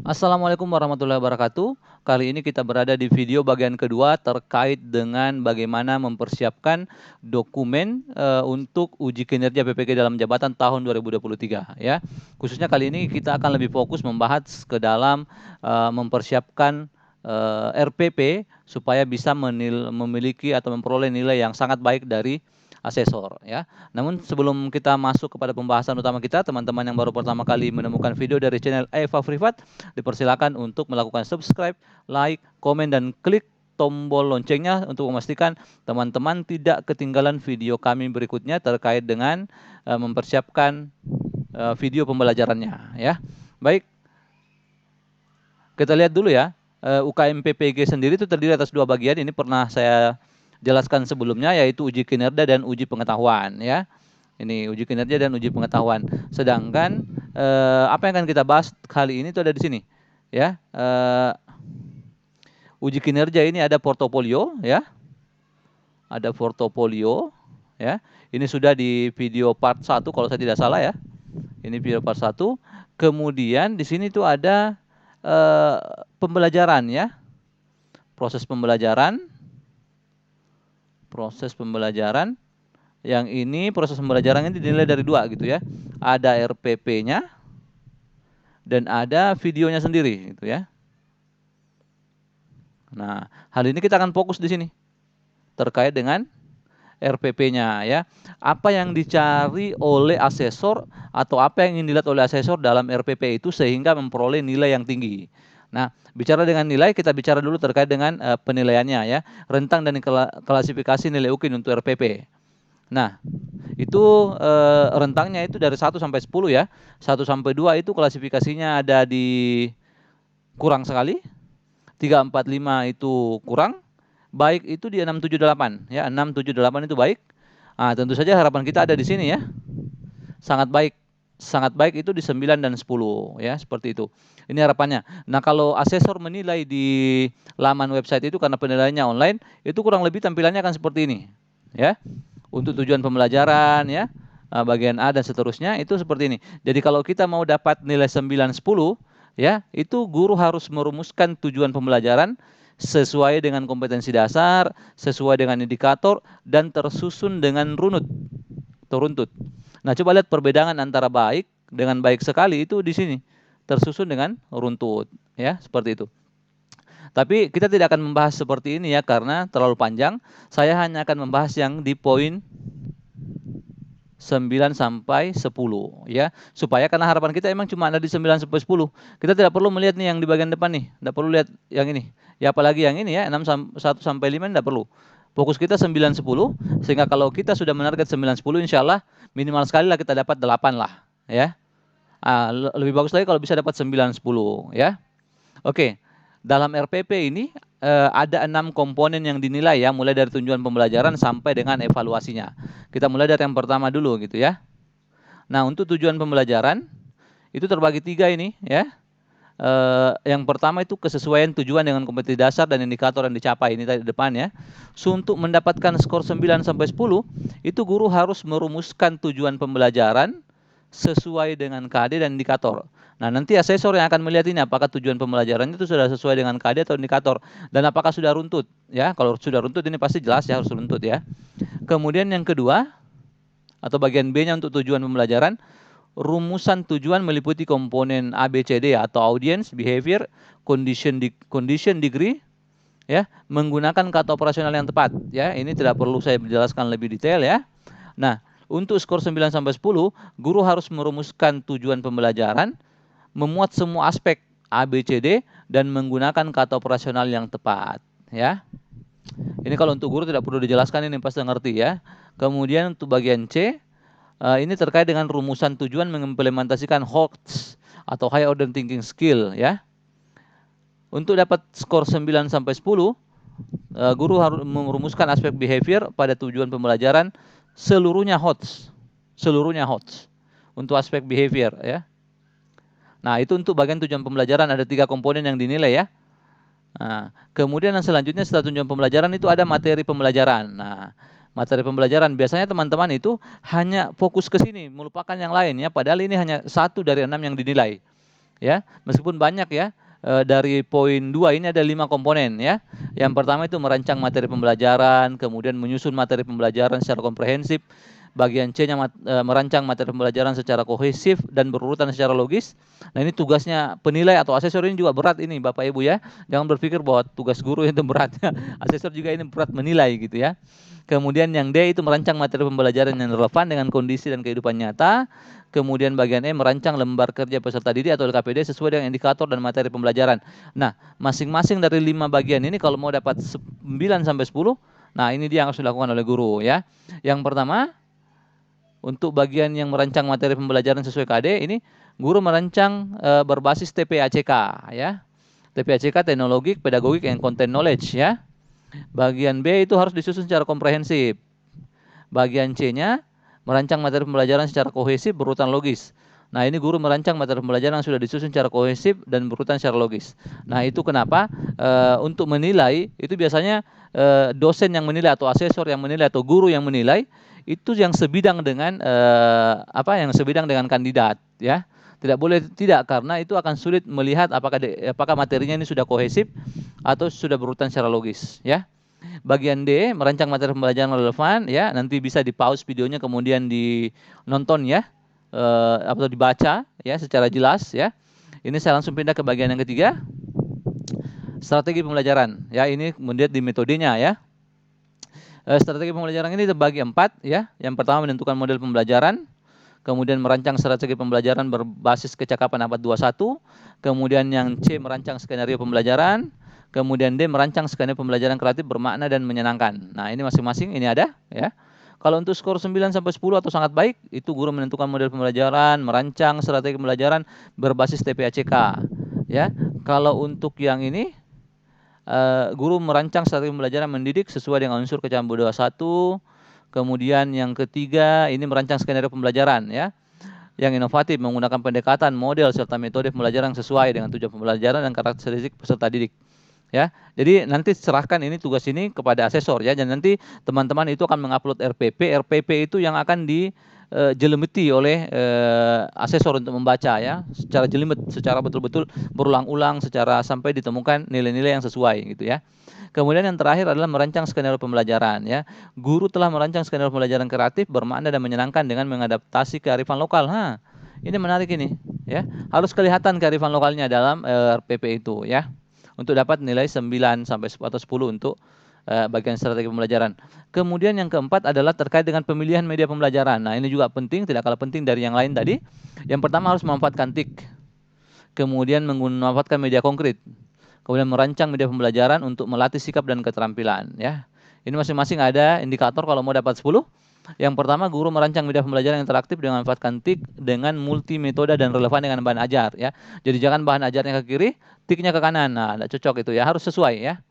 Assalamualaikum warahmatullahi wabarakatuh. Kali ini kita berada di video bagian kedua terkait dengan bagaimana mempersiapkan dokumen untuk uji kinerja PPG dalam jabatan tahun 2023 ya. Khususnya kali ini kita akan lebih fokus membahas ke dalam mempersiapkan RPP supaya bisa memiliki atau memperoleh nilai yang sangat baik dari asesor ya. Namun sebelum kita masuk kepada pembahasan utama kita, teman-teman yang baru pertama kali menemukan video dari channel Eva Privat, dipersilakan untuk melakukan subscribe, like, komen, dan klik tombol loncengnya untuk memastikan teman-teman tidak ketinggalan video kami berikutnya terkait dengan mempersiapkan video pembelajarannya ya. Baik, kita lihat dulu ya. UKM PPG sendiri itu terdiri atas dua bagian. Ini pernah saya jelaskan sebelumnya, yaitu uji kinerja dan uji pengetahuan ya. Ini uji kinerja dan uji pengetahuan. Sedangkan apa yang akan kita bahas kali ini itu ada di sini ya. Uji kinerja ini ada portofolio ya. Ada portofolio ya. Ini sudah di video part 1 kalau saya tidak salah ya. Ini video part 1. Kemudian di sini tuh ada pembelajaran ya. Proses pembelajaran. Yang ini proses pembelajaran ini dinilai dari dua gitu ya. Ada RPP-nya dan ada videonya sendiri gitu ya. Nah, hal ini kita akan fokus di sini terkait dengan RPP-nya ya. Apa yang dicari oleh asesor atau apa yang ingin dilihat oleh asesor dalam RPP itu sehingga memperoleh nilai yang tinggi. Nah, bicara dengan nilai, kita bicara dulu terkait dengan penilaiannya ya. Rentang dan klasifikasi nilai UKIN untuk RPP. Nah, itu rentangnya itu dari 1 sampai 10 ya. 1 sampai 2 itu klasifikasinya ada di kurang sekali. 3, 4, 5 itu kurang. Baik itu di 6, 7, 8 ya. 6, 7, 8 itu baik. Nah, tentu saja harapan kita ada di sini ya. Sangat baik. Sangat baik itu di 9 dan 10 ya, seperti itu. Ini harapannya. Nah, kalau asesor menilai di laman website itu karena penilaiannya online, itu kurang lebih tampilannya akan seperti ini ya. Untuk tujuan pembelajaran ya, bagian A dan seterusnya itu seperti ini. Jadi kalau kita mau dapat nilai 9, 10 ya, itu guru harus merumuskan tujuan pembelajaran sesuai dengan kompetensi dasar, sesuai dengan indikator, dan tersusun dengan runtut. Nah, coba lihat perbedaan antara baik dengan baik sekali itu di sini. Tersusun dengan runtut, ya, seperti itu. Tapi kita tidak akan membahas seperti ini ya, karena terlalu panjang. Saya hanya akan membahas yang di poin 9 sampai 10 ya. Supaya karena harapan kita emang cuma ada di 9 sampai 10. Kita tidak perlu melihat nih yang di bagian depan nih. Tidak perlu lihat yang ini. Ya apalagi yang ini ya, 1 sampai 5 tidak perlu. Fokus kita 9, 10 sehingga kalau kita sudah menarget 9, 10 insya Allah minimal sekali lah kita dapat 8 lah ya. Lebih bagus lagi kalau bisa dapat 9, 10 ya. Oke. Dalam RPP ini ada 6 komponen yang dinilai ya, mulai dari tujuan pembelajaran sampai dengan evaluasinya. Kita mulai dari yang pertama dulu gitu ya. Nah, untuk tujuan pembelajaran itu terbagi 3 ini ya. Yang pertama itu kesesuaian tujuan dengan kompetensi dasar dan indikator yang dicapai ini tadi depan ya. Untuk mendapatkan skor 9 sampai 10, itu guru harus merumuskan tujuan pembelajaran sesuai dengan KD dan indikator. Nah, nanti asesor yang akan melihat ini apakah tujuan pembelajarannya itu sudah sesuai dengan KD atau indikator dan apakah sudah runtut ya. Kalau sudah runtut ini pasti jelas ya harus runtut ya. Kemudian yang kedua atau bagian B-nya untuk tujuan pembelajaran, rumusan tujuan meliputi komponen ABCD atau audience, behavior, condition degree ya, menggunakan kata operasional yang tepat ya. Ini tidak perlu saya menjelaskan lebih detail ya. Nah, untuk skor 9 sampai 10, guru harus merumuskan tujuan pembelajaran, memuat semua aspek ABCD dan menggunakan kata operasional yang tepat ya. Ini kalau untuk guru tidak perlu dijelaskan, ini pasti ngerti ya. Kemudian untuk bagian C, ini terkait dengan rumusan tujuan mengimplementasikan HOTS atau High Order Thinking Skill ya. Untuk dapat skor 9 sampai 10, guru harus merumuskan aspek behavior pada tujuan pembelajaran seluruhnya HOTS. Seluruhnya HOTS untuk aspek behavior ya. Nah, itu untuk bagian tujuan pembelajaran ada 3 komponen yang dinilai ya. Nah, kemudian yang selanjutnya setelah tujuan pembelajaran itu ada materi pembelajaran. Nah, materi pembelajaran biasanya teman-teman itu hanya fokus ke sini, melupakan yang lain ya. Padahal ini hanya 1 dari 6 yang dinilai. ya. Meskipun banyak ya, dari poin 2 ini ada 5 komponen ya. Yang pertama itu merancang materi pembelajaran, kemudian menyusun materi pembelajaran secara komprehensif. Bagian C-nya merancang materi pembelajaran secara kohesif dan berurutan secara logis. Nah, ini tugasnya penilai atau asesor ini juga berat ini Bapak Ibu ya. Jangan berpikir bahwa tugas guru itu berat. Asesor juga ini berat menilai gitu ya. Kemudian yang D itu merancang materi pembelajaran yang relevan dengan kondisi dan kehidupan nyata. Kemudian bagian E merancang lembar kerja peserta didik atau LKPD sesuai dengan indikator dan materi pembelajaran. Nah, masing-masing dari 5 bagian ini kalau mau dapat 9 sampai 10, nah ini dia yang harus dilakukan oleh guru ya. Yang pertama, untuk bagian yang merancang materi pembelajaran sesuai KD, ini guru merancang berbasis TPACK ya. TPACK teknologi, pedagogik, and content knowledge ya. Bagian B itu harus disusun secara komprehensif. Bagian C-nya merancang materi pembelajaran secara kohesif berurutan logis. Nah, ini guru merancang materi pembelajaran yang sudah disusun secara kohesif dan berurutan secara logis. Nah, itu kenapa untuk menilai itu biasanya dosen yang menilai atau asesor yang menilai atau guru yang menilai itu yang sebidang dengan yang sebidang dengan kandidat ya. Tidak boleh tidak, karena itu akan sulit melihat apakah materinya ini sudah kohesif atau sudah berurutan secara logis ya. Bagian D merancang materi pembelajaran relevan ya, nanti bisa di pause videonya kemudian dinonton ya, atau dibaca ya secara jelas ya. Ini saya langsung pindah ke bagian yang ketiga, strategi pembelajaran ya. Ini kemudian di metodenya ya. Strategi pembelajaran ini terbagi 4 ya. Yang pertama menentukan model pembelajaran, kemudian merancang strategi pembelajaran berbasis kecakapan abad 21, kemudian yang C merancang skenario pembelajaran, kemudian D merancang skenario pembelajaran kreatif bermakna dan menyenangkan. Nah, ini masing-masing ini ada ya. Kalau untuk skor 9 sampai 10 atau sangat baik, itu guru menentukan model pembelajaran, merancang strategi pembelajaran berbasis TPACK ya. Kalau untuk yang ini guru merancang strategi pembelajaran mendidik sesuai dengan unsur kecaman budaya 1. Kemudian yang ketiga ini merancang skenario pembelajaran ya. Yang inovatif menggunakan pendekatan, model serta metode pembelajaran sesuai dengan tujuan pembelajaran dan karakteristik peserta didik. Ya, jadi nanti serahkan ini tugas ini kepada asesor ya, dan nanti teman-teman itu akan mengupload RPP. RPP itu yang akan dijelemeti oleh asesor untuk membaca ya, secara jelimet, secara betul-betul berulang-ulang, secara sampai ditemukan nilai-nilai yang sesuai gitu ya. Kemudian yang terakhir adalah merancang skenario pembelajaran ya. Guru telah merancang skenario pembelajaran kreatif bermakna dan menyenangkan dengan mengadaptasi kearifan lokal. Ini menarik ini ya. Harus kelihatan kearifan lokalnya dalam RPP itu ya. Untuk dapat nilai 9 sampai atau 10 untuk bagian strategi pembelajaran. Kemudian yang keempat adalah terkait dengan pemilihan media pembelajaran. Nah, ini juga penting, tidak kalah penting dari yang lain tadi. Yang pertama harus memanfaatkan TIK. Kemudian memanfaatkan media konkret. Kemudian merancang media pembelajaran untuk melatih sikap dan keterampilan ya. Ini masing-masing ada indikator kalau mau dapat 10. Yang pertama, guru merancang media pembelajaran yang interaktif dengan memanfaatkan TIK dengan multi metode dan relevan dengan bahan ajar ya. Jadi jangan bahan ajarnya ke kiri, TIK-nya ke kanan. Nah, tidak cocok itu ya, harus sesuai ya.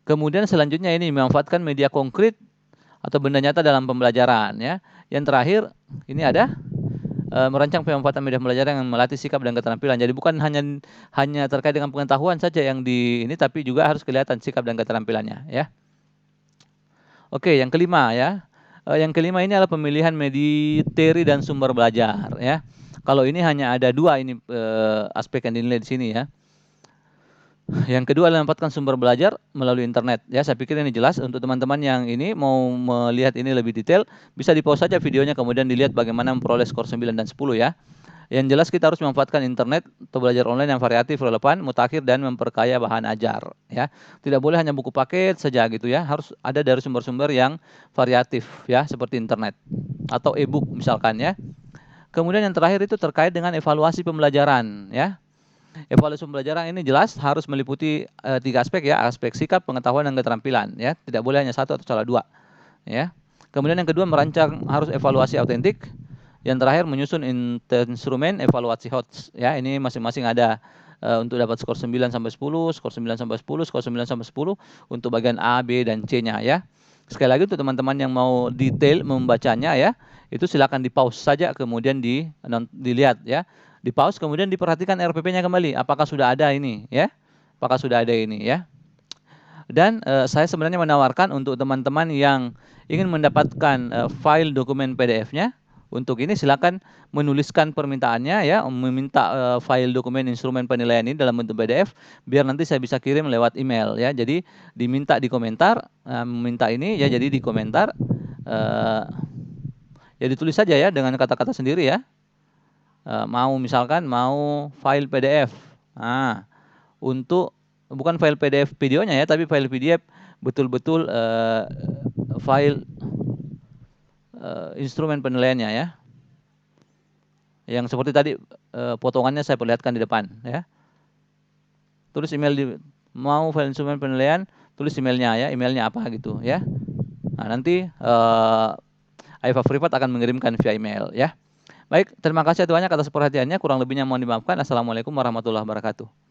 Kemudian selanjutnya ini memanfaatkan media konkret atau benda nyata dalam pembelajaran ya. Yang terakhir ini ada merancang pemanfaatan media pembelajaran yang melatih sikap dan keterampilan. Jadi bukan hanya terkait dengan pengetahuan saja yang di ini, tapi juga harus kelihatan sikap dan keterampilannya ya. Oke, yang kelima ya. Yang kelima ini adalah pemilihan materi dan sumber belajar ya. Kalau ini hanya ada 2 ini aspek yang dinilai di sini ya. Yang kedua adalah mendapatkan sumber belajar melalui internet ya. Saya pikir ini jelas. Untuk teman-teman yang ini mau melihat ini lebih detail, bisa di-pause saja videonya kemudian dilihat bagaimana memperoleh skor 9 dan 10 ya. Yang jelas kita harus memanfaatkan internet atau belajar online yang variatif, relevan, mutakhir, dan memperkaya bahan ajar ya. Tidak boleh hanya buku paket saja gitu ya. Harus ada dari sumber-sumber yang variatif ya, seperti internet atau e-book misalkan ya. Kemudian yang terakhir itu terkait dengan evaluasi pembelajaran ya. Evaluasi pembelajaran ini jelas harus meliputi 3 aspek ya, aspek sikap, pengetahuan, dan keterampilan ya. Tidak boleh hanya 1 atau salah 2 ya. Kemudian yang kedua merancang harus evaluasi autentik. Yang terakhir menyusun instrumen evaluasi HOTS ya. Ini masing-masing ada untuk dapat skor 9 sampai 10, skor 9 sampai 10, skor 9 sampai 10 untuk bagian A, B, dan C-nya ya. Sekali lagi untuk teman-teman yang mau detail membacanya ya, itu silakan di-pause saja kemudian dilihat ya. Di-pause kemudian diperhatikan RPP-nya kembali, apakah sudah ada ini ya. Apakah sudah ada ini ya. Dan saya sebenarnya menawarkan untuk teman-teman yang ingin mendapatkan file dokumen PDF-nya Untuk ini silakan menuliskan permintaannya ya, meminta file dokumen instrumen penilaian ini dalam bentuk PDF biar nanti saya bisa kirim lewat email ya. Jadi diminta di komentar, meminta ini ya jadi di komentar ya ditulis saja ya dengan kata-kata sendiri ya. Mau misalkan mau file PDF. Nah, untuk bukan file PDF videonya ya, tapi file PDF betul-betul file instrumen penilaiannya ya. Yang seperti tadi potongannya saya perlihatkan di depan ya. Tulis email mau file instrumen penilaian, tulis emailnya ya, emailnya apa gitu ya. Nah, nanti Aifa Privat akan mengirimkan via email ya. Baik, terima kasih banyak atas perhatiannya. Kurang lebihnya mohon dimaafkan. Assalamualaikum warahmatullahi wabarakatuh.